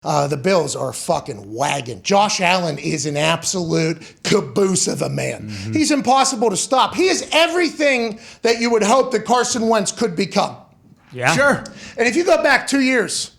The Bills are a fucking wagon. Josh Allen is an absolute caboose of a man. Mm-hmm. He's impossible to stop. He is everything that you would hope that Carson Wentz could become. Yeah. Sure. And if you go back 2 years,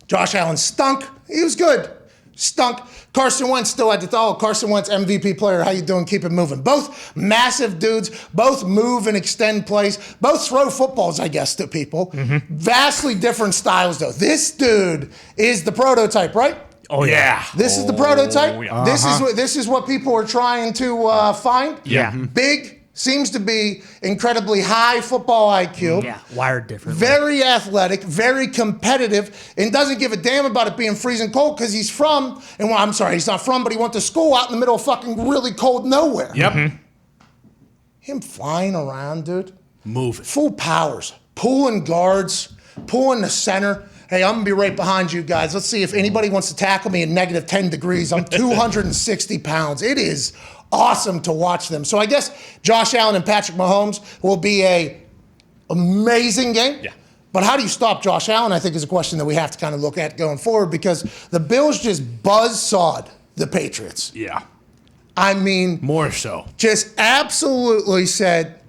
Josh Allen stunk. He was good. Stunk. Carson Wentz still had to Carson Wentz, MVP player. How you doing? Keep it moving. Both massive dudes. Both move and extend plays. Both throw footballs, I guess, to people. Mm-hmm. Vastly different styles, though. This dude is the prototype, right? Oh, yeah. This is the prototype. Yeah. This is what people are trying to find. Yeah. Big. Seems to be incredibly high football IQ. Yeah, wired differently. Very athletic, very competitive, and doesn't give a damn about it being freezing cold because he's from, and well, I'm sorry, he's not from, but he went to school out in the middle of fucking really cold nowhere. Yep. Mm-hmm. Him flying around, dude. Moving. Full powers. Pulling guards, pulling the center. Hey, I'm going to be right behind you guys. Let's see if anybody wants to tackle me in negative 10 degrees. I'm 260 pounds. It is awesome to watch them. So I guess Josh Allen and Patrick Mahomes will be a amazing game. Yeah. But how do you stop Josh Allen, I think, is a question that we have to kind of look at going forward because the Bills just buzzsawed the Patriots. Yeah. I mean, more so. Just absolutely said,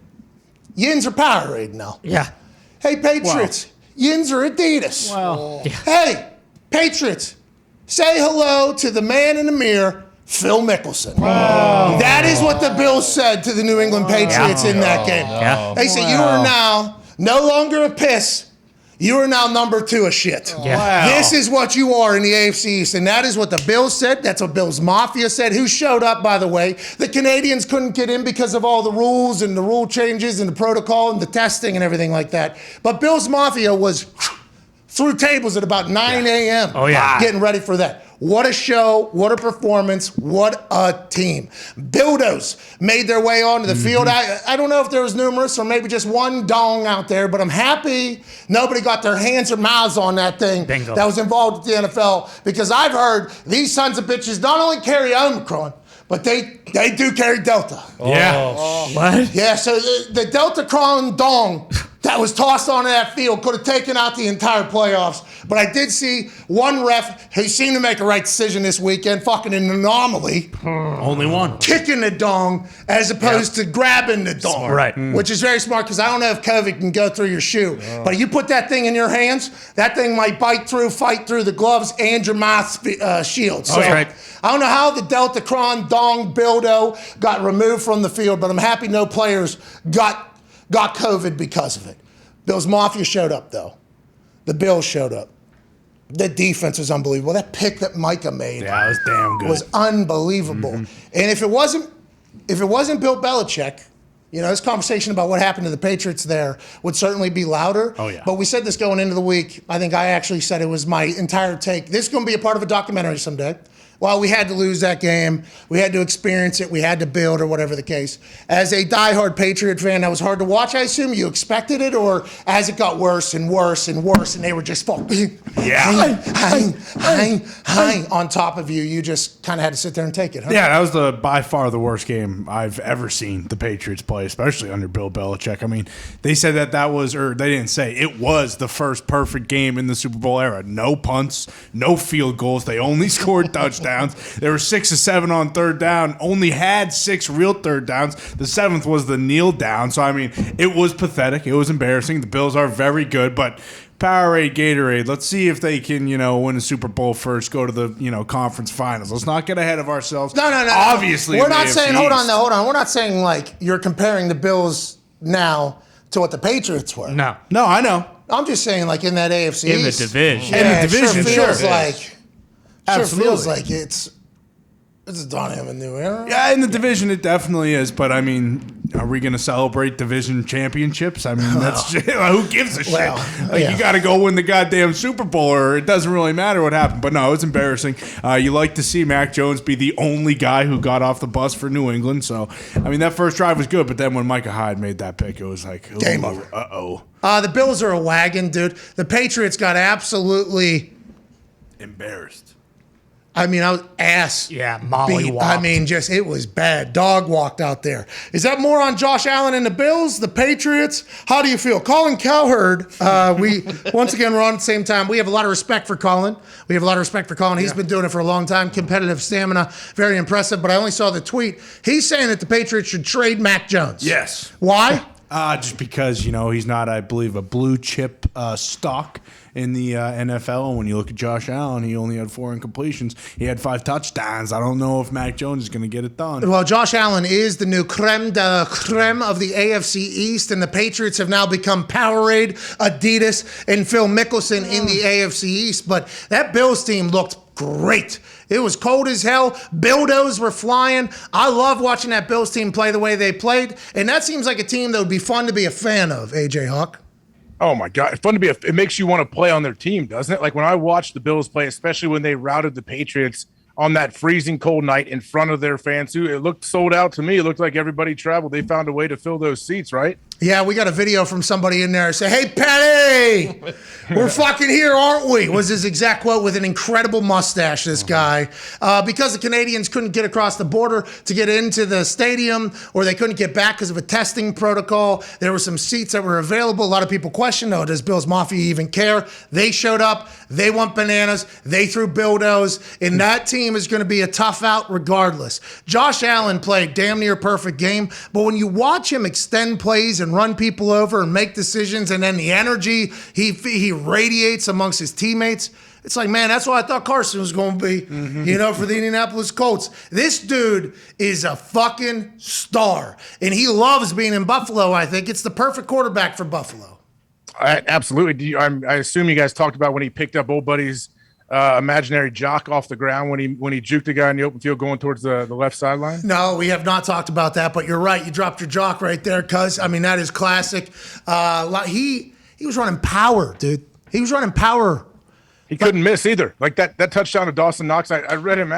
Yins are Powerade now. Yeah. Hey, Patriots, Yins are Adidas. Well, Hey, Patriots, say hello to the man in the mirror, Phil Mickelson. Whoa. That is what the Bills said to the New England Patriots in that game. Yeah. They said, you are now no longer a piss. You are now number 2 of shit. Yeah. Wow. This is what you are in the AFC East, and that is what the Bills said. That's what Bills Mafia said, who showed up, by the way. The Canadians couldn't get in because of all the rules and the rule changes and the protocol and the testing and everything like that. But Bills Mafia was through tables at about 9 a.m. Oh, yeah. Getting ready for that. What a show, what a performance, what a team. Bildos made their way onto the field. I don't know if there was numerous or maybe just one dong out there, but I'm happy nobody got their hands or mouths on that thing Bingo. that was involved with the NFL because I've heard these sons of bitches not only carry Omicron, but they do carry Delta. Yeah. What? Yeah, so the Deltacron dong that was tossed onto that field could have taken out the entire playoffs. But I did see one ref who seemed to make a right decision this weekend, fucking an anomaly. Only one. Kicking the dong as opposed to grabbing the dong. Right. Which is very smart because I don't know if COVID can go through your shoe. But you put that thing in your hands, that thing might fight through the gloves and your mouth shield. So right. I don't know how the Deltacron dong Bildo got removed from the field, but I'm happy no players got COVID because of it. Bills Mafia showed up, though. The Bills showed up. The defense was unbelievable. That pick that Micah made Yeah, it was damn good. was unbelievable. And if it wasn't Bill Belichick, you know, this conversation about what happened to the Patriots there would certainly be louder. Oh, yeah. But we said this going into the week. I think I actually said it was my entire take. This is going to be a part of a documentary someday. Well, we had to lose that game. We had to experience it. We had to build or whatever the case. As a diehard Patriot fan, that was hard to watch, I assume. You expected it, or as it got worse and worse and worse, and they were just falling on top of you, you just kind of had to sit there and take it, huh? Yeah, that was by far the worst game I've ever seen the Patriots play, especially under Bill Belichick. I mean, they said that was, or they didn't say, it was the first perfect game in the Super Bowl era. No punts, no field goals. They only scored touchdowns. There were 6 of 7 on third down, only had 6 real third downs. The 7th was the kneel down. So, I mean, it was pathetic. It was embarrassing. The Bills are very good, but Powerade, Gatorade, let's see if they can, win a Super Bowl first, go to the, conference finals. Let's not get ahead of ourselves. No. Obviously, we're not saying, hold on. We're not saying, like, you're comparing the Bills now to what the Patriots were. No, I know. I'm just saying, like, in that AFC in the East. division. Yeah, In the division, it sure. feels like... Absolutely. Sure feels like it's a Dahn a new era. Yeah, in the division, it definitely is. But, I mean, are we going to celebrate division championships? I mean, that's who gives a shit? You got to go win the goddamn Super Bowl, or it doesn't really matter what happened. But, no, it's embarrassing. You like to see Mac Jones be the only guy who got off the bus for New England. So, I mean, that first drive was good. But then when Micah Hyde made that pick, it was like, game over. Uh-oh. The Bills are a wagon, dude. The Patriots got absolutely... Embarrassed. I mean, I was ass. Yeah, mollywopped. I mean, just it was bad. Dog walked out there. Is that more on Josh Allen and the Bills, the Patriots? How do you feel? Colin Cowherd, we once again we're on at the same time. We have a lot of respect for Colin. He's been doing it for a long time. Competitive stamina, very impressive. But I only saw the tweet. He's saying that the Patriots should trade Mac Jones. Yes. Why? Just because, he's not, I believe, a blue chip stock in the NFL. And when you look at Josh Allen, he only had 4 incompletions. He had 5 touchdowns. I don't know if Mac Jones is going to get it done. Well, Josh Allen is the new creme de la creme of the AFC East, and the Patriots have now become Powerade, Adidas, and Phil Mickelson in the AFC East. But that Bills team looked great. It was cold as hell. Bildos were flying. I love watching that Bills team play the way they played, and that seems like a team that would be fun to be a fan of, AJ Hawk. Oh my God. It's fun to be it makes you want to play on their team, doesn't it? Like when I watched the Bills play, especially when they routed the Patriots on that freezing cold night in front of their fans too, it looked sold out to me. It looked like everybody traveled. They found a way to fill those seats, right? Yeah, we got a video from somebody in there say, "Hey, Patty, we're fucking here, aren't we?" was his exact quote with an incredible mustache, this guy. Because the Canadians couldn't get across the border to get into the stadium, or they couldn't get back because of a testing protocol, there were some seats that were available. A lot of people questioned, does Bills Mafia even care? They showed up. They want bananas. They threw dildos. And that team is going to be a tough out regardless. Josh Allen played damn near perfect game, but when you watch him extend plays and run people over and make decisions, and then the energy he radiates amongst his teammates, it's like, man, that's what I thought Carson was going to be, for the Indianapolis Colts. This dude is a fucking star, and he loves being in Buffalo, I think. It's the perfect quarterback for Buffalo. Absolutely. I assume you guys talked about when he picked up old buddy's imaginary jock off the ground when he juked a guy in the open field going towards the left sideline? No, we have not talked about that, but you're right. You dropped your jock right there, cuz. I mean, that is classic. He was running power, dude. He was running power. He couldn't miss either. Like that touchdown to Dawson Knox. I read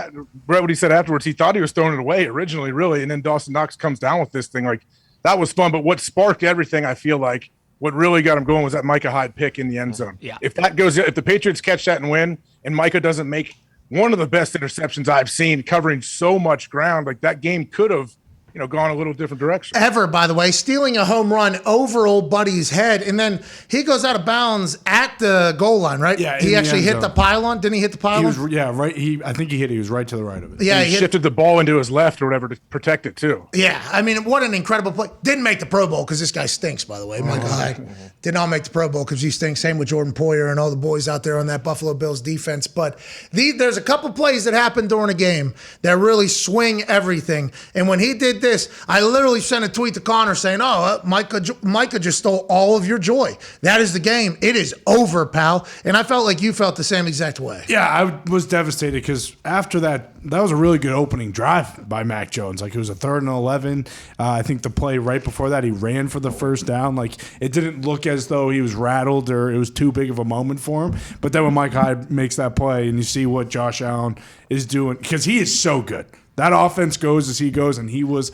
what he said afterwards. He thought he was throwing it away originally, really, and then Dawson Knox comes down with this thing. Like, that was fun. But what sparked everything, I feel like, what really got him going was that Micah Hyde pick in the end zone. Yeah. If the Patriots catch that and win, and Micah doesn't make one of the best interceptions I've seen, covering so much ground, like that game could have, gone a little different direction. Ever, by the way, stealing a home run over old buddy's head, and then he goes out of bounds at the goal line, right? Yeah, he actually hit the pylon. Didn't he hit the pylon? Right. I think he hit it. He was right to the right of it. Yeah, he shifted the ball into his left or whatever to protect it too. Yeah, I mean, what an incredible play. Didn't make the Pro Bowl because this guy stinks, by the way. My guy did not make the Pro Bowl because he stinks. Same with Jordan Poyer and all the boys out there on that Buffalo Bills defense. But there's a couple plays that happened during a game that really swing everything. And when he did this, I literally sent a tweet to Connor saying, Micah just stole all of your joy. That is the game. It is over, pal. And I felt like you felt the same exact way. Yeah, I was devastated because after that was a really good opening drive by Mac Jones. Like, it was a 3rd and 11. I think the play right before that, he ran for the first down. Like, it didn't look as though he was rattled or it was too big of a moment for him. But then when Mike Hyde makes that play and you see what Josh Allen is doing, because he is so good. That offense goes as he goes, and he was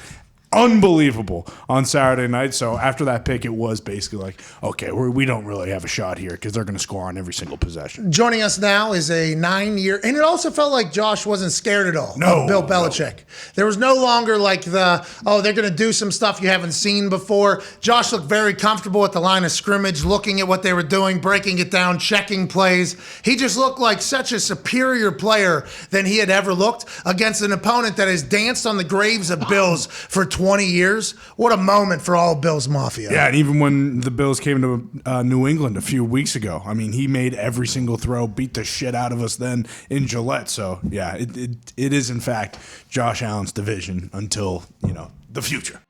unbelievable on Saturday night. So after that pick, it was basically like, okay, we don't really have a shot here because they're going to score on every single possession. Joining us now is a 9-year, and it also felt like Josh wasn't scared at all of Bill Belichick. There was no longer like they're going to do some stuff you haven't seen before. Josh looked very comfortable at the line of scrimmage, looking at what they were doing, breaking it down, checking plays. He just looked like such a superior player than he had ever looked against an opponent that has danced on the graves of Bills for 20 years. What a moment for all Bills Mafia. Yeah, and even when the Bills came to New England a few weeks ago, I mean, he made every single throw, beat the shit out of us then in Gillette. So, yeah, it is, in fact, Josh Allen's division until, the future.